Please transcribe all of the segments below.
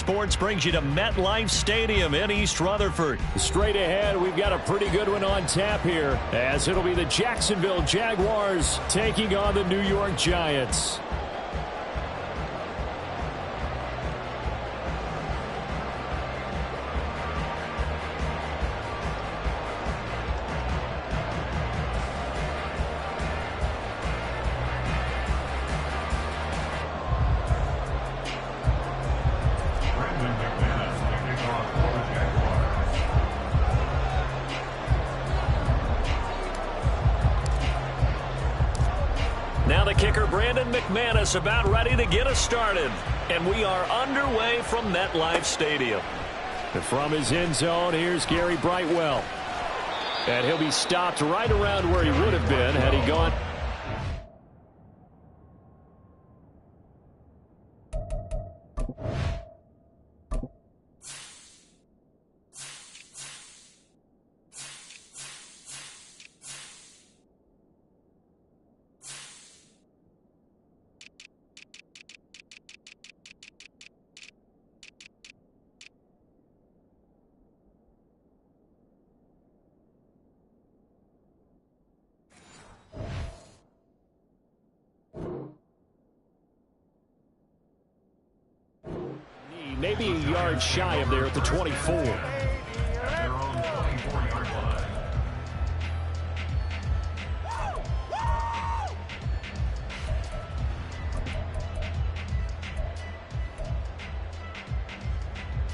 Sports brings you to MetLife Stadium in East Rutherford. Straight ahead, we've got a pretty good one on tap here, as it'll be the Jacksonville Jaguars taking on the New York Giants. Now the kicker, Brandon McManus, about ready to get us started. And we are underway from MetLife Stadium. And from his end zone, here's Gary Brightwell. And he'll be stopped right around where he would have been had he gone. Maybe a yard shy of there at the 24.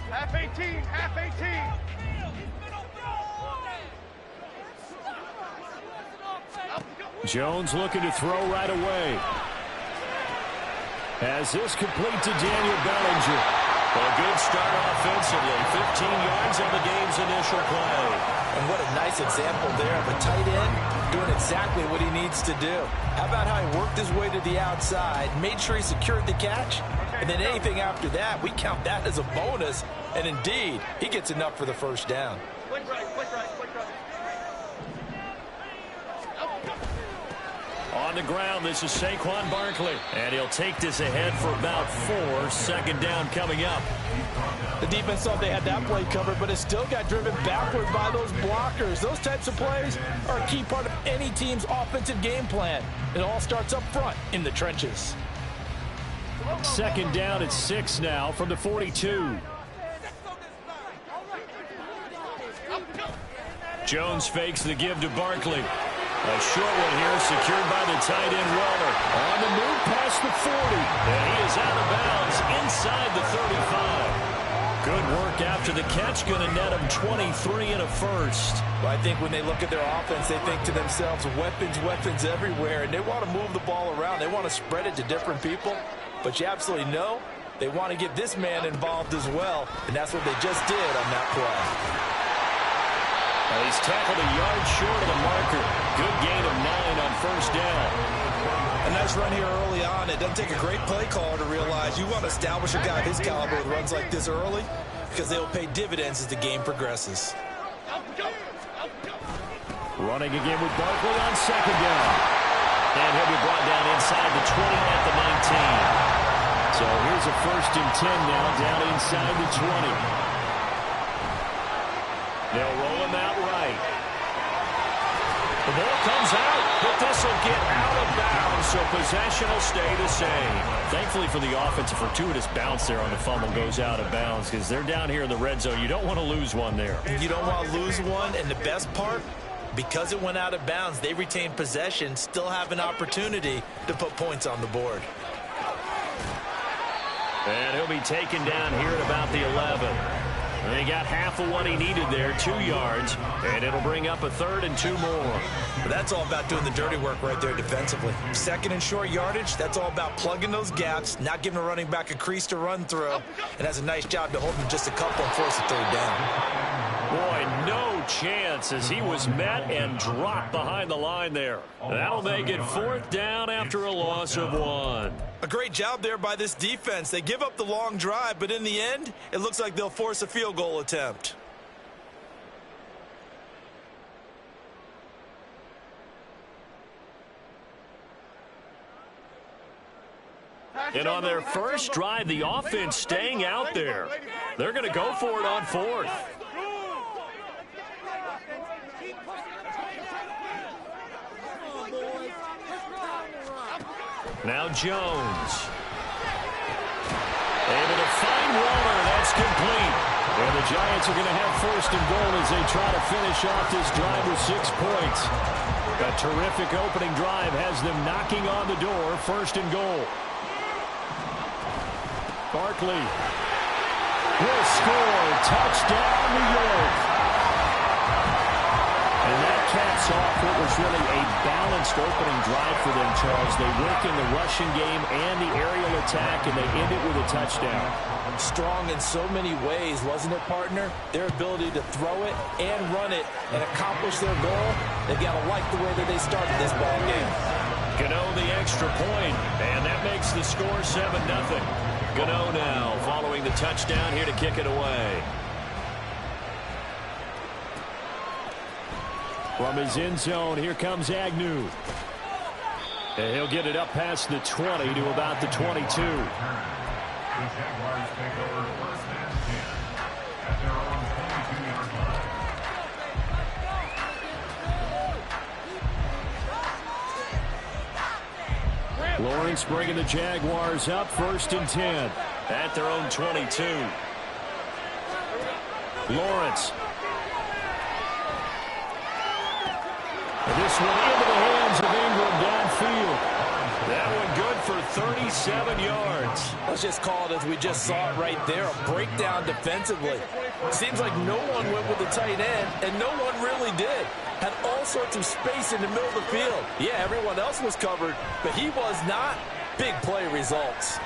Half 18, half 18. Jones looking to throw right away. As this complete to Daniel Bellinger. A good start offensively. 15 yards on the game's initial play. And what a nice example there of a tight end doing exactly what he needs to do. How about how he worked his way to the outside, made sure he secured the catch, and then anything after that, we count that as a bonus. And indeed, he gets enough for the first down. Quick right, quick right, quick right. On the ground, this is Saquon Barkley. And he'll take this ahead for about 4. Second down coming up. The defense thought they had that play covered, but it still got driven backward by those blockers. Those types of plays are a key part of any team's offensive game plan. It all starts up front in the trenches. Second down at 6 now from the 42. Jones fakes the give to Barkley. A short one here, secured by the tight end Waller. On the move past the 40. And he is out of bounds inside the 35. Good work after the catch. Going to net him 23 and a first. Well, I think when they look at their offense, they think to themselves, weapons, weapons everywhere. And they want to move the ball around. They want to spread it to different people. But you absolutely know they want to get this man involved as well. And that's what they just did on that play. Well, he's tackled a yard short of the marker. Good gain of 9 on first down. A nice run here early on. It doesn't take a great play caller to realize you want to establish a guy of his caliber with runs like this early because they will pay dividends as the game progresses. Running again with Barkley on second down. And he'll be brought down inside the 20 at the 19. So here's a 1st and 10 now down inside the 20. They'll roll him out right. The ball comes out, but this will get out of bounds, so possession will stay the same. Thankfully for the offense, a fortuitous bounce there on the fumble goes out of bounds because they're down here in the red zone. You don't want to lose one there. You don't want to lose one, and the best part, because it went out of bounds, they retain possession, still have an opportunity to put points on the board. And he'll be taken down here at about the 11. And he got half of what he needed there, 2 yards, and it'll bring up a 3rd and 2 more. But that's all about doing the dirty work right there defensively. Second and short yardage, that's all about plugging those gaps, not giving a running back a crease to run through, and has a nice job to hold him just a couple and force a 3rd down. Boy, no chance as he was met and dropped behind the line there. That'll make it 4th down after a loss of 1. A great job there by this defense. They give up the long drive, but in the end, it looks like they'll force a field goal attempt. Pass And on their first drive, the offense staying out there. They're going to go for it on fourth. Now Jones. Able to find Waller. That's complete. And the Giants are going to have first and goal as they try to finish off this drive with 6 points. A terrific opening drive has them knocking on the door. First and goal. Barkley will score. Touchdown, New York. And that caps off what was really a balanced opening drive for them, Charles. They work in the rushing game and the aerial attack, and they end it with a touchdown. Strong in so many ways, wasn't it, partner? Their ability to throw it and run it and accomplish their goal, they've got to like the way that they started this ball game. Gano the extra point, and that makes the score 7-0. Gano now following the touchdown here to kick it away. From his end zone, here comes Agnew. And he'll get it up past the 20 to about the 22. Lawrence bringing the Jaguars up, 1st and 10 at their own 22. Lawrence. And this one into the hands of Ingram downfield. That one good for 37 yards. Let's just call it as we just saw it right there, a breakdown defensively. Seems like no one went with the tight end, and no one really did. Had all sorts of space in the middle of the field. Yeah, everyone else was covered, but he was not. Big play results.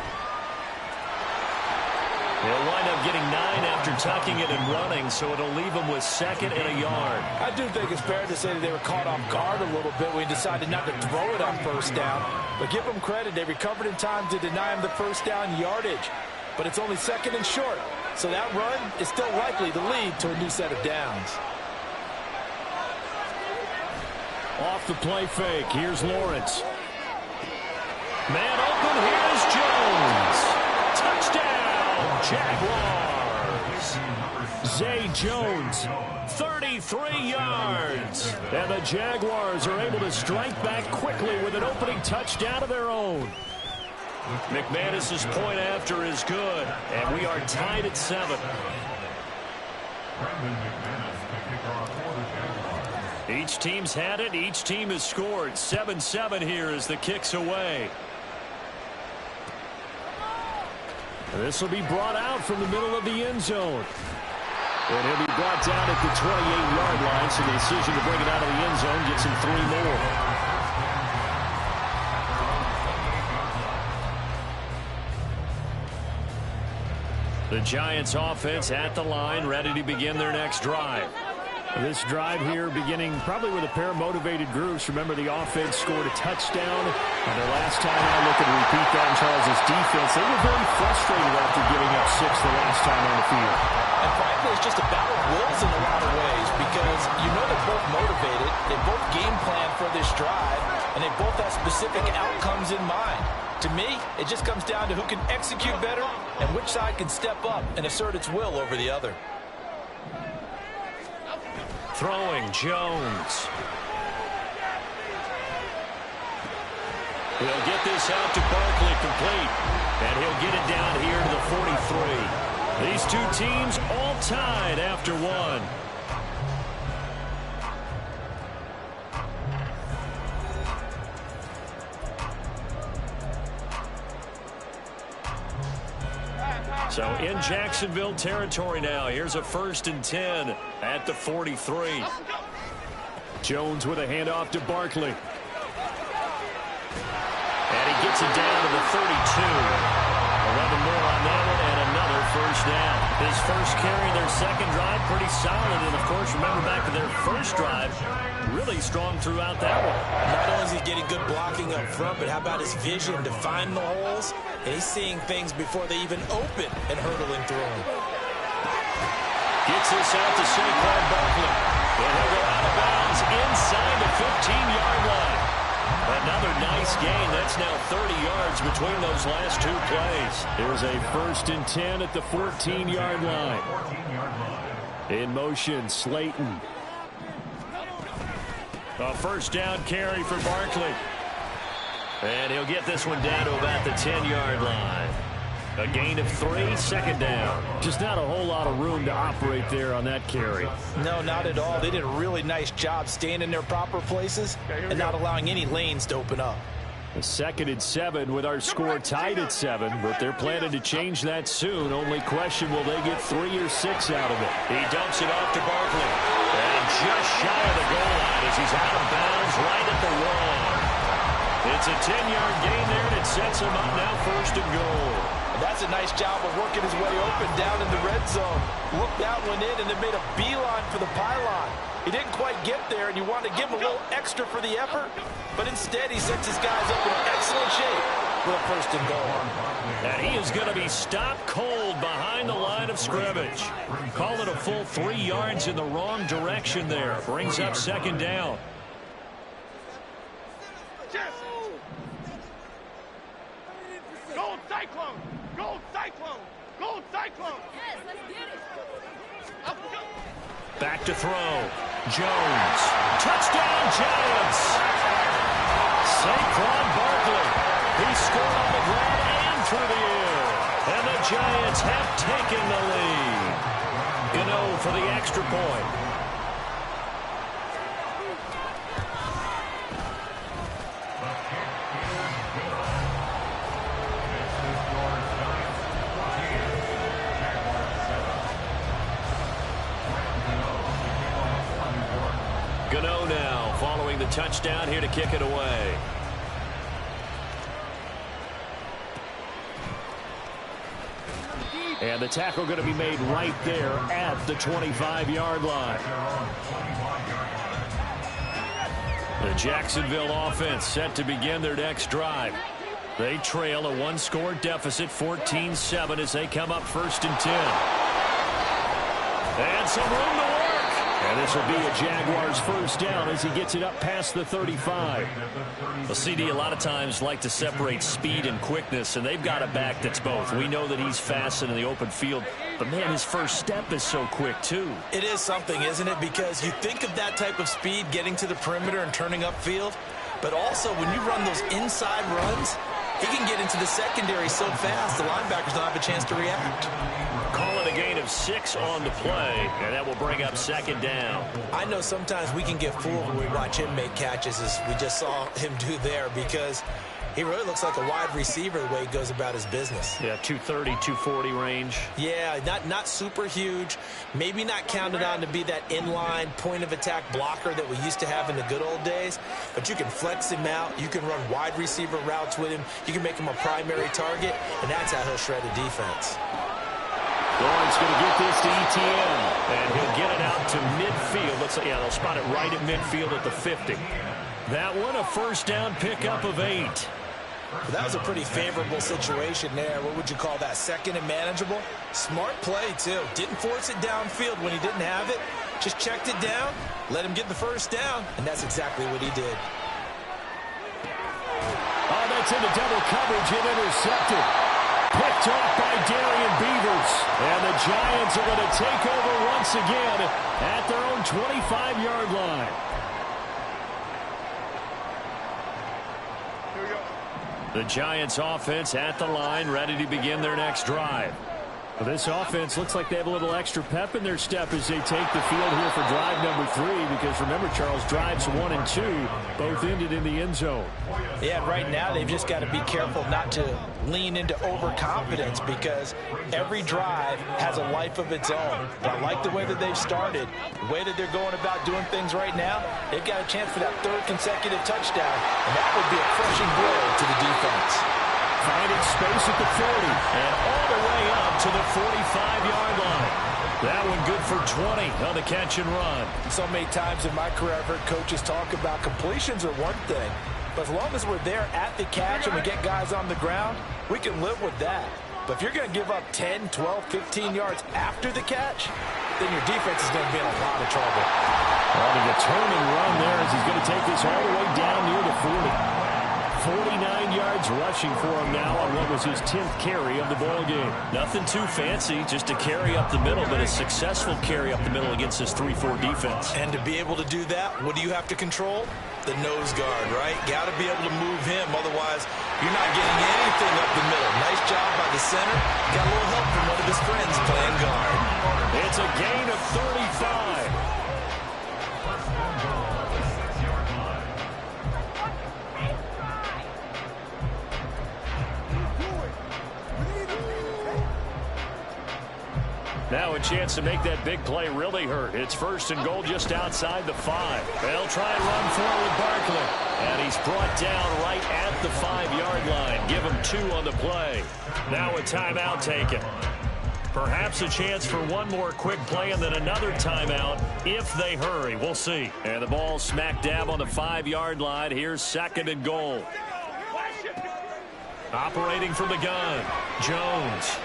He'll wind up getting 9 after tucking it and running, so it'll leave him with 2nd and a yard. I do think it's fair to say that they were caught off guard a little bit when he decided not to throw it on 1st down. But give them credit, they recovered in time to deny him the 1st down yardage. But it's only 2nd and short, so that run is still likely to lead to a new set of downs. Off the play fake, here's Lawrence. Man open, here's Jones. Touchdown, Jaguars. Zay Jones, 33 yards. And the Jaguars are able to strike back quickly with an opening touchdown of their own. McManus's point after is good, and we are tied at 7. Each team's had it. Each team has scored. 7-7 here as the kick's away. This will be brought out from the middle of the end zone. And he'll be brought down at the 28-yard line, so the decision to bring it out of the end zone gets him 3 more. The Giants offense at the line, ready to begin their next drive. This drive here beginning probably with a pair of motivated groups. Remember, the offense scored a touchdown. And their last time out, looking to repeat that in Charles' defense. They were very frustrated after giving up 6 the last time on the field. And frankly, it's just a battle of wills in a lot of ways because you know they're both motivated. They both game plan for this drive, and they both have specific outcomes in mind. To me, it just comes down to who can execute better and which side can step up and assert its will over the other. Throwing, Jones. He'll get this out to Barkley complete. And he'll get it down here to the 43. These two teams all tied after 1. So in Jacksonville territory now. Here's a 1st and 10 at the 43. Jones with a handoff to Barkley. And he gets it down to the 32. 11 more on that one and another 1st down. His first carry, their second drive, pretty solid. And, of course, remember back to their first drive, really strong throughout that one. Not only is he getting good blocking up front, but how about his vision to find the holes? And he's seeing things before they even open and hurdling through them. Gets this out to Saquon Barkley. And he'll go out of bounds inside the 15-yard line. Another nice gain. That's now 30 yards between those last two plays. Here's a 1st and 10 at the 14-yard line. In motion, Slayton. A first down carry for Barkley. And he'll get this one down to about the 10-yard line. A gain of 3, 2nd down. Just not a whole lot of room to operate there on that carry. No, not at all. They did a really nice job staying in their proper places and not allowing any lanes to open up. A 2nd and 7 with our score tied at 7, but they're planning to change that soon. Only question, will they get 3 or 6 out of it? He dumps it off to Barkley. And just shy of the goal line as he's out of bounds right at the 1. It's a 10-yard gain there, and it sets him up now 1st and goal. That's a nice job of working his way open down in the red zone. Looked that one in and then made a beeline for the pylon. He didn't quite get there, and you want to give him a little extra for the effort, but instead he sets his guys up in excellent shape with a 1st and goal. And he is going to be stopped cold behind the line of scrimmage. Call it a full 3 yards in the wrong direction there. Brings up 2nd down. Gold Cyclone! Gold Cyclone! Gold Cyclone! Yes, let's get it! Back to throw. Jones. Touchdown, Giants! Saquon Barkley. He scored on the ground and through the air. And the Giants have taken the lead. Gano for the extra point. Gano now following the touchdown here to kick it away. And the tackle going to be made right there at the 25-yard line. The Jacksonville offense set to begin their next drive. They trail a 1-score deficit, 14-7, as they come up 1st and 10. And some room to work. And this will be a Jaguars 1st down as he gets it up past the 35. Well, CD, a lot of times like to separate speed and quickness, and they've got a back that's both. We know that he's fast in the open field, but, man, his first step is so quick, too. It is something, isn't it? Because you think of that type of speed getting to the perimeter and turning upfield, but also when you run those inside runs, he can get into the secondary so fast the linebackers don't have a chance to react. Call it a gain of 6 on the play, and that will bring up 2nd down. I know sometimes we can get fooled when we watch him make catches, as we just saw him do there, because he really looks like a wide receiver the way he goes about his business. Yeah, 230, 240 range. Yeah, not super huge. Maybe not counted on to be that inline point-of-attack blocker that we used to have in the good old days, but you can flex him out. You can run wide receiver routes with him. You can make him a primary target, and that's how he'll shred a defense. Lawrence going to get this to ETN. And he'll get it out to midfield. Let's say, yeah, they'll spot it right at midfield at the 50. That one, a 1st down pickup of 8. Well, that was a pretty favorable situation there. What would you call that? 2nd and manageable? Smart play, too. Didn't force it downfield when he didn't have it. Just checked it down, let him get the 1st down, and that's exactly what he did. Oh, that's into double coverage and intercepted. Picked off by Darian Beavers. And the Giants are going to take over once again at their own 25-yard line. The Giants offense at the line, ready to begin their next drive. Well, this offense looks like they have a little extra pep in their step as they take the field here for drive number 3, because remember, Charles, drives 1 and 2 both ended in the end zone. Yeah, right now they've just got to be careful not to lean into overconfidence, because every drive has a life of its own. But I like the way that they've started, the way that they're going about doing things right now. They've got a chance for that 3rd consecutive touchdown, and that would be a crushing blow to the defense. Finding space at the 40. And all the way up to the 45-yard line. That one good for 20 on the catch and run. So many times in my career, I've heard coaches talk about completions are one thing, but as long as we're there at the catch and we get guys on the ground, we can live with that. But if you're going to give up 10, 12, 15 yards after the catch, then your defense is going to be in a lot of trouble. Well, the determined run there as he's going to take this all the way down near the 40. 49 yards rushing for him now on what was his 10th carry of the ball game. Nothing too fancy, just a carry up the middle, but a successful carry up the middle against this 3-4 defense. And to be able to do that, what do you have to control? The nose guard, right? Got to be able to move him. Otherwise, you're not getting anything up the middle. Nice job by the center. Got a little help from one of his friends playing guard. It's a gain of 35. Now a chance to make that big play really hurt. It's 1st and goal just outside the 5. They'll try and run forward Barkley. And he's brought down right at the 5-yard line. Give him 2 on the play. Now a timeout taken. Perhaps a chance for one more quick play and then another timeout if they hurry. We'll see. And the ball smack dab on the 5-yard line. Here's 2nd and goal. Operating from the gun, Jones.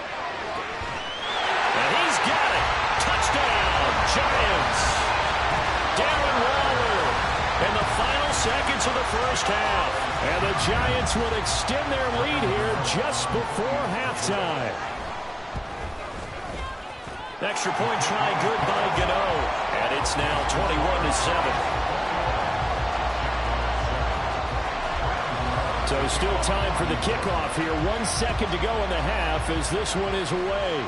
And he's got it. Touchdown, Giants. Darren Waller in the final seconds of the first half. And the Giants will extend their lead here just before halftime. Extra point try good by Gano. And it's now 21-7. So still time for the kickoff here. 1 second to go in the half as this one is away.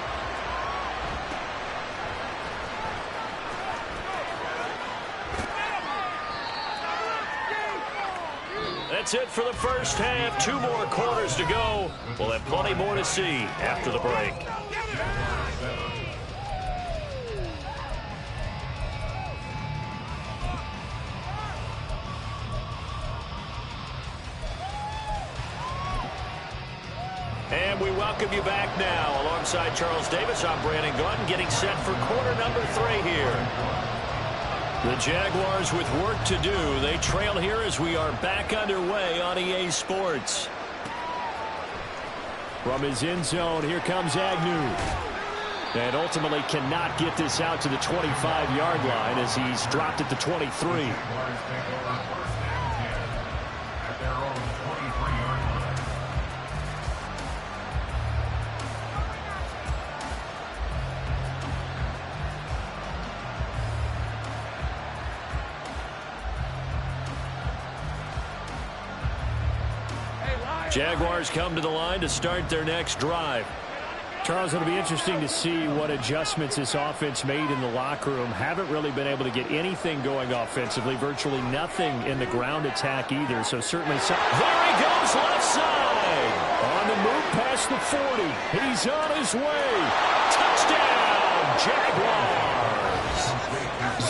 That's it for the first half. 2 more quarters to go. We'll have plenty more to see after the break. And we welcome you back now. Alongside Charles Davis, I'm Brandon Gaudin, getting set for quarter number 3 here. The Jaguars with work to do. They trail here as we are back underway on EA Sports. From his end zone, here comes Agnew. And ultimately cannot get this out to the 25-yard line as he's dropped at the 23. Jaguars come to the line to start their next drive. Charles, it'll be interesting to see what adjustments this offense made in the locker room. Haven't really been able to get anything going offensively. Virtually nothing in the ground attack either. So certainly some. There he goes left side. On the move past the 40. He's on his way. Touchdown, Jaguars.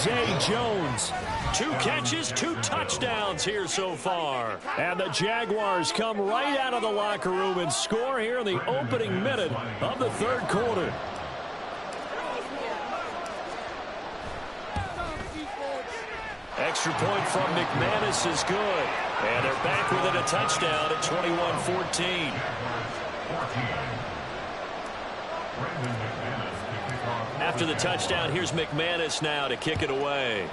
Zay Jones. 2 catches, 2 touchdowns here so far. And the Jaguars come right out of the locker room and score here in the opening minute of the 3rd quarter. Extra point from McManus is good. And they're back within a touchdown at 21-14. After the touchdown, here's McManus now to kick it away.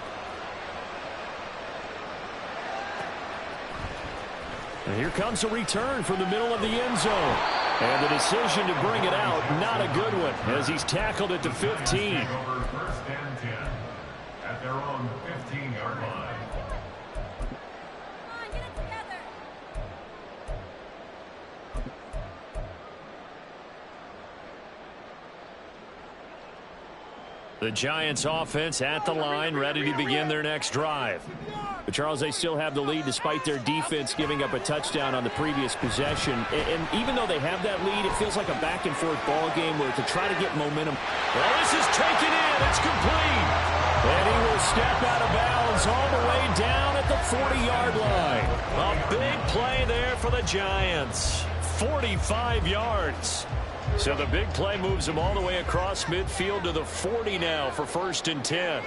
And here comes a return from the middle of the end zone. And the decision to bring it out, not a good one, as he's tackled at the 15. At their own 15-yard line. The Giants offense at the line, ready to begin their next drive. But Charles, they still have the lead despite their defense giving up a touchdown on the previous possession. And even though they have that lead, it feels like a back-and-forth ball game where to try to get momentum. Well, this is taken in. It's complete. And he will step out of bounds all the way down at the 40-yard line. A big play there for the Giants. 45 yards. So the big play moves them all the way across midfield to the 40 now for 1st and 10.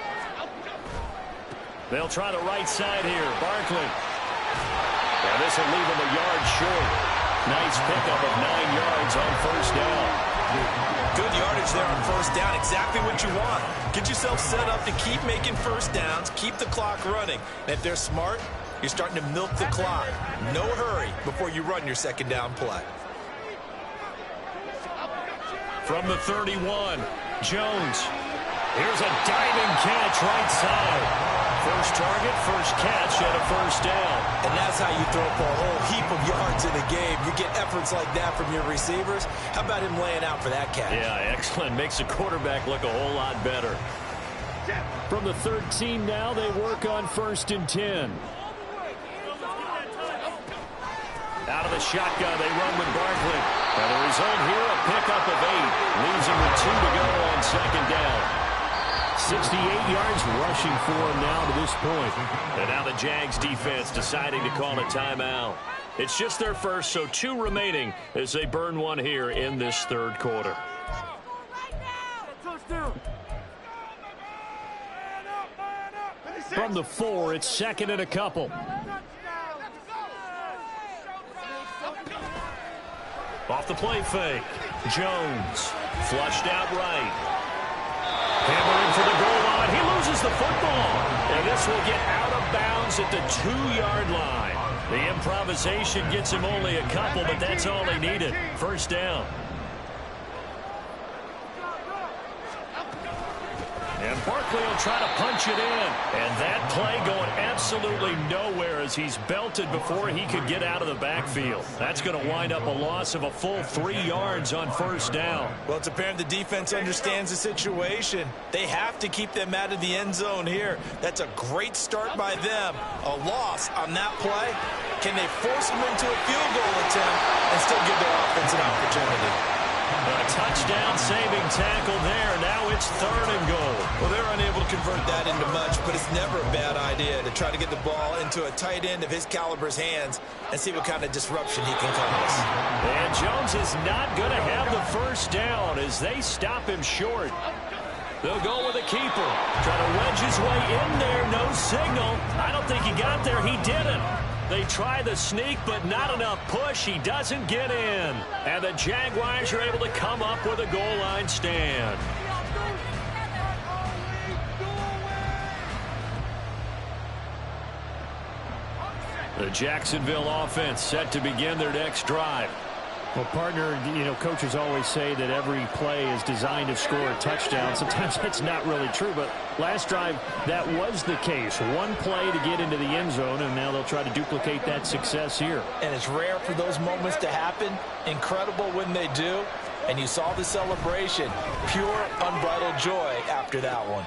They'll try the right side here. Barkley. And this will leave him a yard short. Nice pickup of 9 yards on 1st down. Good yardage there on 1st down. Exactly what you want. Get yourself set up to keep making 1st downs, keep the clock running. And if they're smart, You're starting to milk the clock. No hurry before you run your second down play. From the 31, Jones. Here's a diving catch right side. First target, first catch, and a first down. And that's how you throw up a whole heap of yards in a game. You get efforts like that from your receivers. How about him laying out for that catch? Yeah, excellent. Makes the quarterback look a whole lot better. From the 13 now, they work on 1st and 10. Out of the shotgun, they run with Barkley. And the result here, a pickup of 8. Leaves him with 2 to go on second down. 68 yards rushing for him now to this point. And now the Jags defense deciding to call a timeout. It's just their first, so 2 remaining as they burn one here in this third quarter. From the 4, it's 2nd and a couple. Off the play fake. Jones flushed out right. Hammering for the goal line. He loses the football. And this will get out of bounds at the 2-yard line. The improvisation gets him only a couple, but that's all he needed. First down. And Barkley will try to punch it in. And that play going absolutely nowhere as he's belted before he could get out of the backfield. That's going to wind up a loss of a full 3 yards on first down. Well, it's apparent the defense understands the situation. They have to keep them out of the end zone here. That's a great start by them. A loss on that play. Can they force them into a field goal attempt and still give their offense an opportunity? A touchdown-saving tackle there. Now it's 3rd and goal. Well, they're unable to convert that into much, but it's never a bad idea to try to get the ball into a tight end of his caliber's hands and see what kind of disruption he can cause. And Jones is not going to have the first down as they stop him short. They'll go with a keeper. Try to wedge his way in there. No signal. I don't think he got there. He didn't. They try the sneak, but not enough push. He doesn't get in. And the Jaguars are able to come up with a goal line stand. The Jacksonville offense set to begin their next drive. Well, partner, coaches always say that every play is designed to score a touchdown. Sometimes that's not really true, but last drive, that was the case. One play to get into the end zone, and now they'll try to duplicate that success here. And it's rare for those moments to happen. Incredible when they do. And you saw the celebration. Pure, unbridled joy after that one.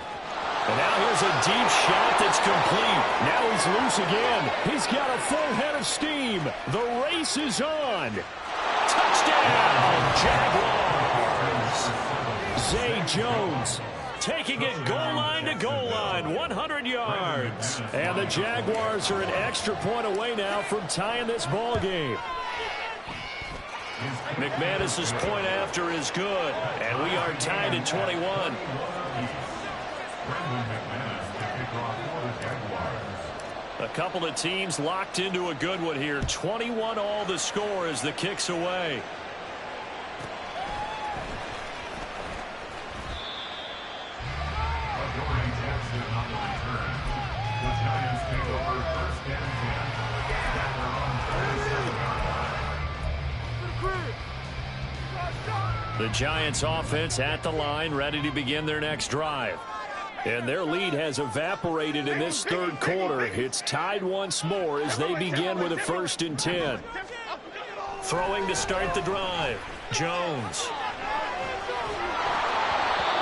And now here's a deep shot that's complete. Now he's loose again. He's got a full head of steam. The race is on. Touchdown, Jaguars. Zay Jones taking it goal line to goal line, 100 yards. And the Jaguars are an extra point away now from tying this ball game. McManus's point after is good, and we are tied at 21. A couple of teams locked into a good one here. 21 all the score as the kick's away. The Giants offense at the line, ready to begin their next drive. And their lead has evaporated in this third quarter. It's tied once more as they begin with a 1st and 10. Throwing to start the drive. Jones.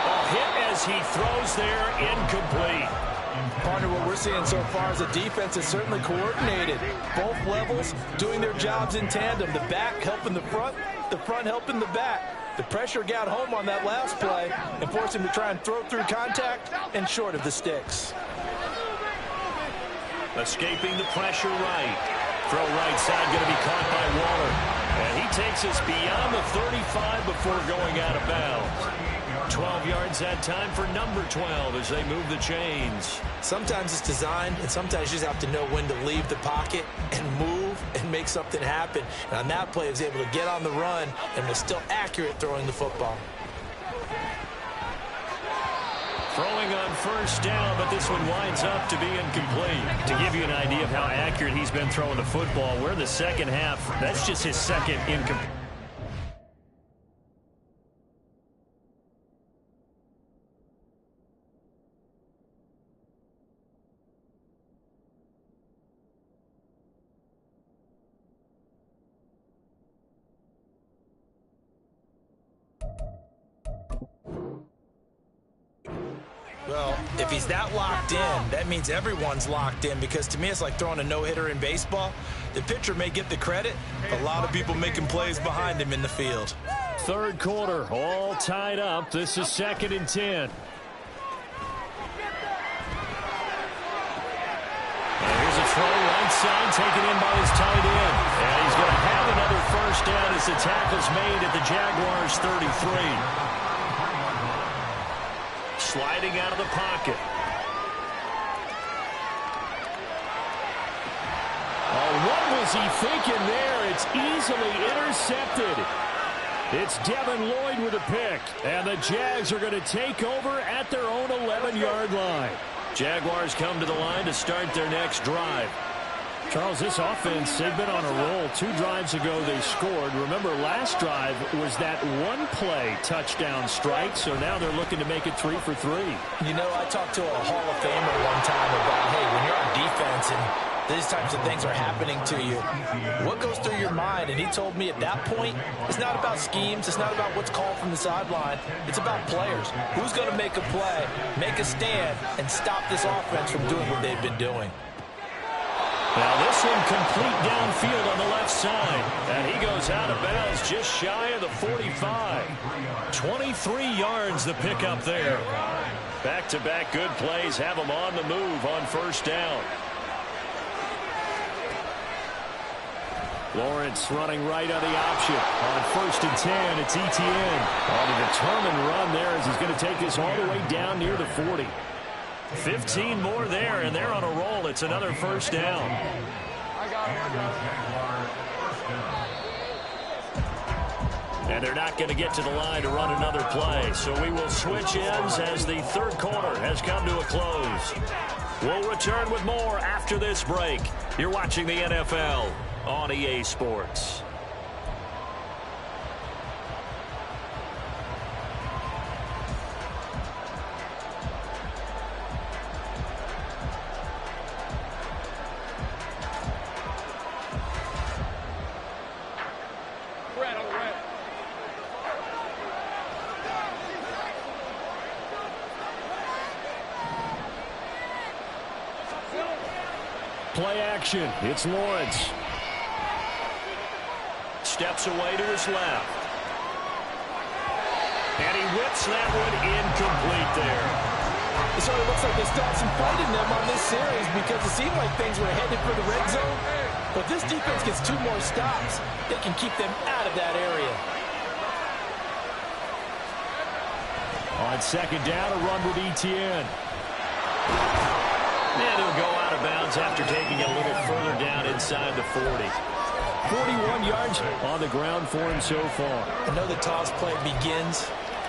A hit as he throws there, incomplete. Partner, what we're seeing so far is the defense is certainly coordinated. Both levels doing their jobs in tandem. The back helping the front helping the back. The pressure got home on that last play and forced him to try and throw through contact and short of the sticks. Escaping the pressure right. Throw right side going to be caught by Waller. And he takes us beyond the 35 before going out of bounds. 12 yards that time for number 12 as they move the chains. Sometimes it's designed, and sometimes you just have to know when to leave the pocket and move and make something happen. And on that play, he was able to get on the run and was still accurate throwing the football. Throwing on first down, but this one winds up to be incomplete. To give you an idea of how accurate he's been throwing the football, we're in the second half. That's just his second incomplete. Well, if he's that locked in, that means everyone's locked in, because to me it's like throwing a no-hitter in baseball. The pitcher may get the credit, but a lot of people making plays behind him in the field. Third quarter, all tied up. This is 2nd and 10. And here's a throw right side, taken in by his tight end. And he's going to have another first down as the tackle's made at the Jaguars' 33. Sliding out of the pocket. Oh, what was he thinking there? It's easily intercepted. It's Devin Lloyd with a pick. And the Jags are going to take over at their own 11-yard line. Jaguars come to the line to start their next drive. Charles, this offense, they've been on a roll. 2 drives ago they scored. Remember, last drive was that one-play touchdown strike, so now they're looking to make it 3 for 3. You know, I talked to a Hall of Famer one time about, hey, when you're on defense and these types of things are happening to you, what goes through your mind? And he told me at that point, it's not about schemes, it's not about what's called from the sideline, it's about players. Who's going to make a play, make a stand, and stop this offense from doing what they've been doing? Now this one complete downfield on the left side. And he goes out of bounds just shy of the 45. 23 yards the pickup there. Back-to-back good plays have him on the move on first down. Lawrence running right on the option. On 1st and 10, it's Etienne. On a determined run there as he's going to take this all the way down near the 40. 15 more there, and they're on a roll. It's another first down. And they're not going to get to the line to run another play. So we will switch ends as the third quarter has come to a close. We'll return with more after this break. You're watching the NFL on EA Sports. Play action. It's Lawrence. Steps away to his left. And he whips that one incomplete there. It sort of looks like they still have some fight in them on this series, because it seemed like things were headed for the red zone. But this defense gets 2 more stops. They can keep them out of that area. On 2nd down, a run with Etienne. And he'll go out of bounds after taking it a little further down inside the 40. 41 yards on the ground for him so far. I know the toss play begins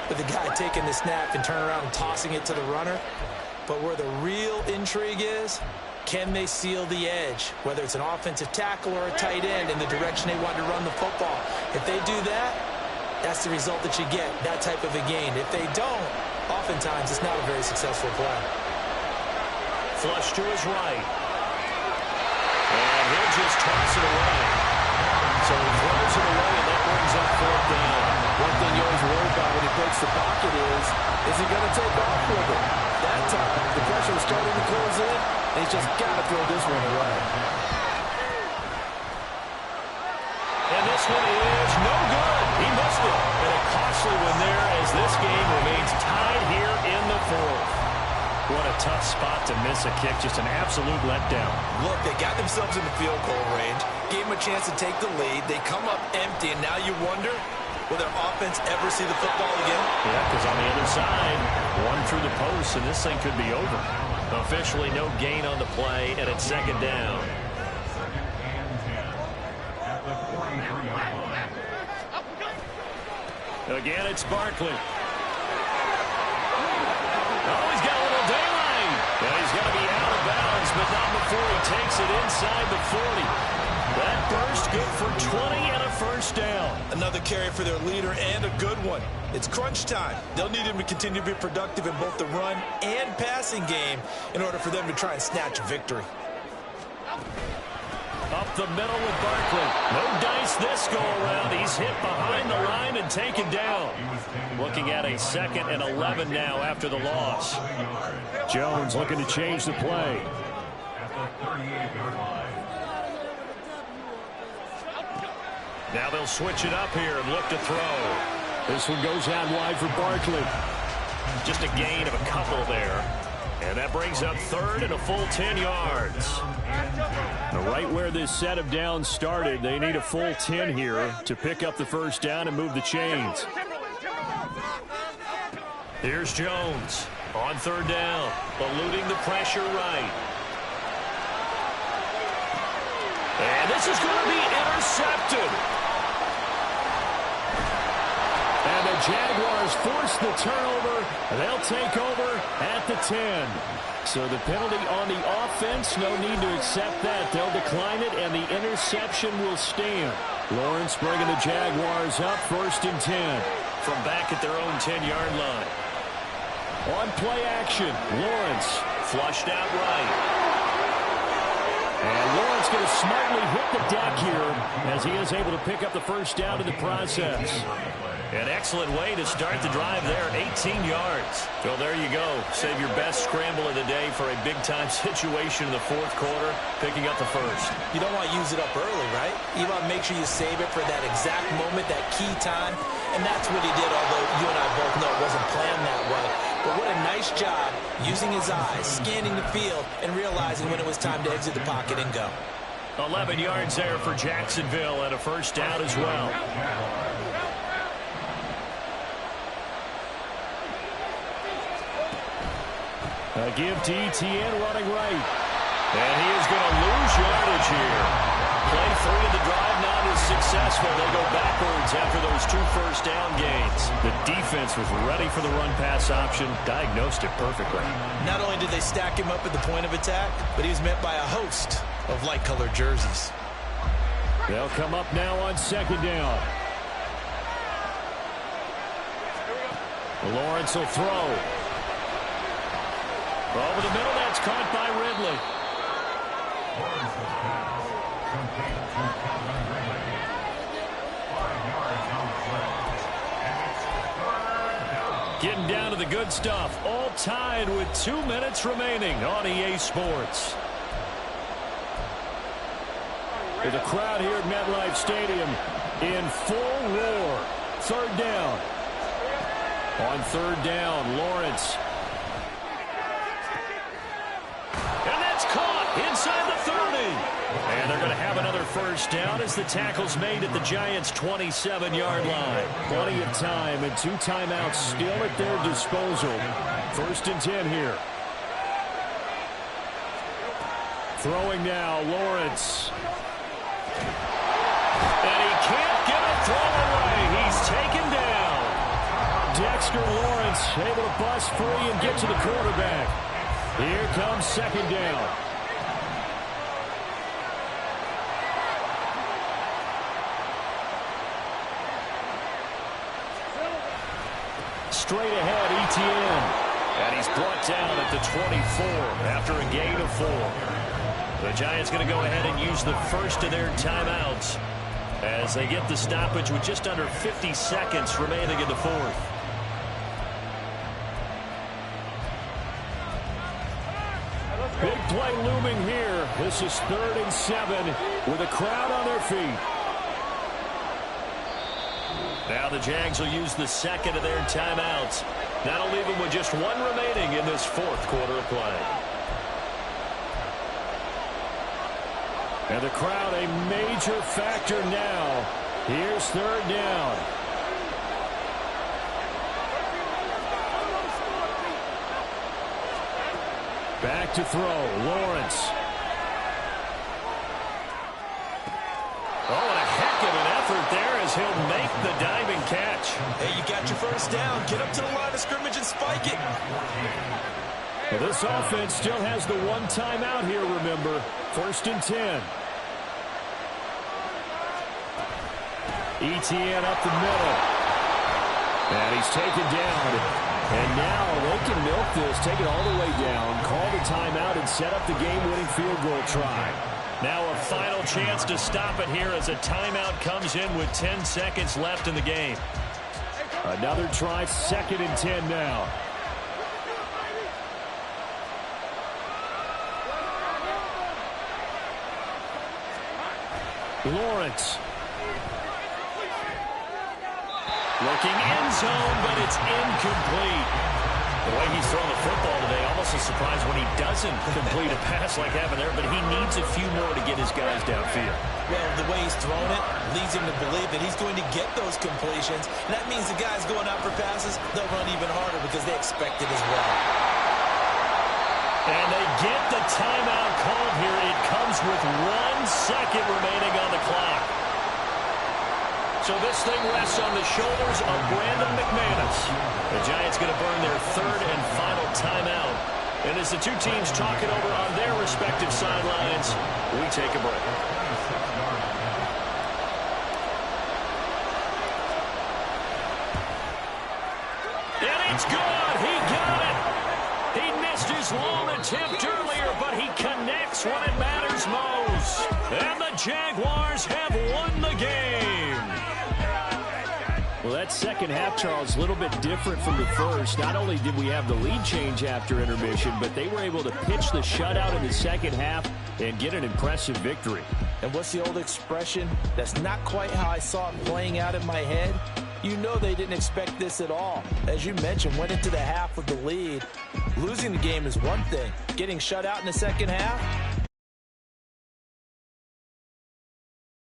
with the guy taking the snap and turning around and tossing it to the runner. But where the real intrigue is, can they seal the edge? Whether it's an offensive tackle or a tight end in the direction they want to run the football. If they do that, that's the result that you get, that type of a gain. If they don't, oftentimes it's not a very successful play. Flush to his right. And he'll just toss it away. So he throws it away, and that brings up 4th down. One thing you always worry about when he breaks the pocket is he going to take off with it? That time, the pressure was starting to close in, and he's just got to throw this one away. And this one is no good. He missed it. And a costly one there as this game remains tied here in the 4th. What a tough spot to miss a kick. Just an absolute letdown. Look, they got themselves in the field goal range, gave them a chance to take the lead. They come up empty, and now you wonder, will their offense ever see the football again? Yeah, because on the other side, one through the post, and this thing could be over. Officially no gain on the play, and it's 2nd down. Again, it's Barkley. Oh, he's got a little inside the 40. That burst good for 20 and a first down. Another carry for their leader and a good one. It's crunch time. They'll need him to continue to be productive in both the run and passing game in order for them to try and snatch a victory. Up the middle with Barkley. No dice this go around. He's hit behind the line and taken down. Looking at a 2nd and 11 now after the loss. Jones looking to change the play. At the 38-yard line. Now they'll switch it up here and look to throw. This one goes out wide for Barkley. Just a gain of a couple there. And that brings up 3rd and a full 10 yards. Right where this set of downs started, they need a full 10 here to pick up the first down and move the chains. Here's Jones on 3rd down, eluding the pressure right. And this is going to be intercepted. And the Jaguars force the turnover. They'll take over at the 10. So the penalty on the offense, no need to accept that. They'll decline it, and the interception will stand. Lawrence bringing the Jaguars up 1st and 10. From back at their own 10-yard line. On play action, Lawrence Flushed out right. And Lawrence going to smartly hit the deck here as he is able to pick up the first down in the process. An excellent way to start the drive there, 18 yards. So there you go. Save your best scramble of the day for a big-time situation in the 4th quarter, picking up the first. You don't want to use it up early, right? You want to make sure you save it for that exact moment, that key time. And that's what he did, although you and I both know it wasn't planned that way. But what a nice job using his eyes, scanning the field, and realizing when it was time to exit the pocket and go. 11 yards there for Jacksonville and a first down as well. A give to Etienne running right. And he is going to lose yardage here. Play 3 of the drive not as successful. They go backwards after those 2 first down gains. The defense was ready for the run-pass option, diagnosed it perfectly. Not only did they stack him up at the point of attack, but he was met by a host of light-colored jerseys. They'll come up now on 2nd down. Lawrence will throw. Over the middle, that's caught by Ridley. Getting down to the good stuff. All tied with 2 minutes remaining on EA Sports. With a crowd here at MetLife Stadium in full roar. 3rd down. On 3rd down, Lawrence. And that's caught inside the 30. And they're going to have another first down as the tackle's made at the Giants' 27-yard line. Plenty of time and 2 timeouts still at their disposal. 1st and 10 here. Throwing now, Lawrence. And he can't get a throw away. He's taken down. Dexter Lawrence able to bust free and get to the quarterback. Here comes 2nd down. Straight ahead, Etienne. And he's brought down at the 24 after a gain of 4. The Giants going to go ahead and use the first of their timeouts as they get the stoppage with just under 50 seconds remaining in the 4th. Big play looming here. This is 3rd and 7 with a crowd on their feet. Now the Jags will use the 2nd of their timeouts. That'll leave them with just 1 remaining in this 4th quarter of play. And the crowd a major factor now. Here's 3rd down. Back to throw, Lawrence. Oh, and a heck of an effort there as he'll make the diving catch. Hey, you got your first down. Get up to the line of scrimmage and spike it. Well, this offense still has the one timeout here, remember. 1st and 10. ETN up the middle. And he's taken down. And now they can milk this, take it all the way down, call the timeout, and set up the game-winning field goal try. Now a final chance to stop it here as a timeout comes in with 10 seconds left in the game. Another try, 2nd and 10 now. Lawrence. Looking end zone, but it's incomplete. The way he's throwing the football today, almost a surprise when he doesn't complete a pass like happened there, but he needs a few more to get his guys downfield. Well, the way he's thrown it leads him to believe that he's going to get those completions. And that means the guys going out for passes, they'll run even harder because they expect it as well. And they get the timeout called here. It comes with 1 second remaining on the clock. So this thing rests on the shoulders of Brandon McManus. The Giants going to burn their 3rd and final timeout. And as the two teams talk it over on their respective sidelines, we take a break. And it's good. He got it. He missed his long attempt earlier, but he connects when it matters most. And the Jaguars have won the game. Well, that second half, Charles, a little bit different from the first. Not only did we have the lead change after intermission, but they were able to pitch the shutout in the second half and get an impressive victory. And what's the old expression? That's not quite how I saw it playing out in my head. You know they didn't expect this at all. As you mentioned, went into the half with the lead. Losing the game is one thing. Getting shut out in the second half,